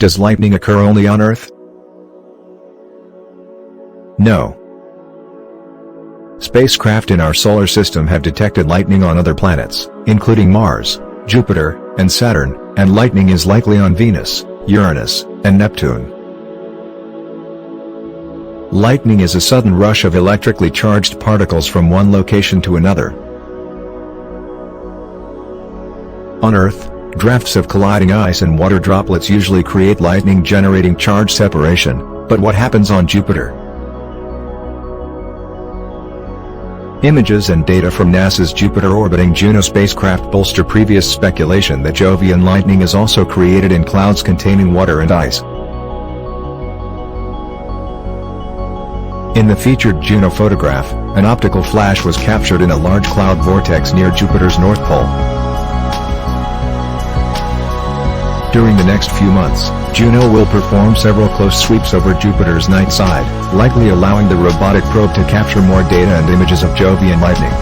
Does lightning occur only on Earth? No. Spacecraft in our solar system have detected lightning on other planets, including Mars, Jupiter, and Saturn, and lightning is likely on Venus, Uranus, and Neptune. Lightning is a sudden rush of electrically charged particles from one location to another. On Earth, drafts of colliding ice and water droplets usually create lightning-generating charge separation, but what happens on Jupiter? Images and data from NASA's Jupiter-orbiting Juno spacecraft bolster previous speculation that Jovian lightning is also created in clouds containing water and ice. In the featured Juno photograph, an optical flash was captured in a large cloud vortex near Jupiter's North Pole. During the next few months, Juno will perform several close sweeps over Jupiter's night side, likely allowing the robotic probe to capture more data and images of Jovian lightning.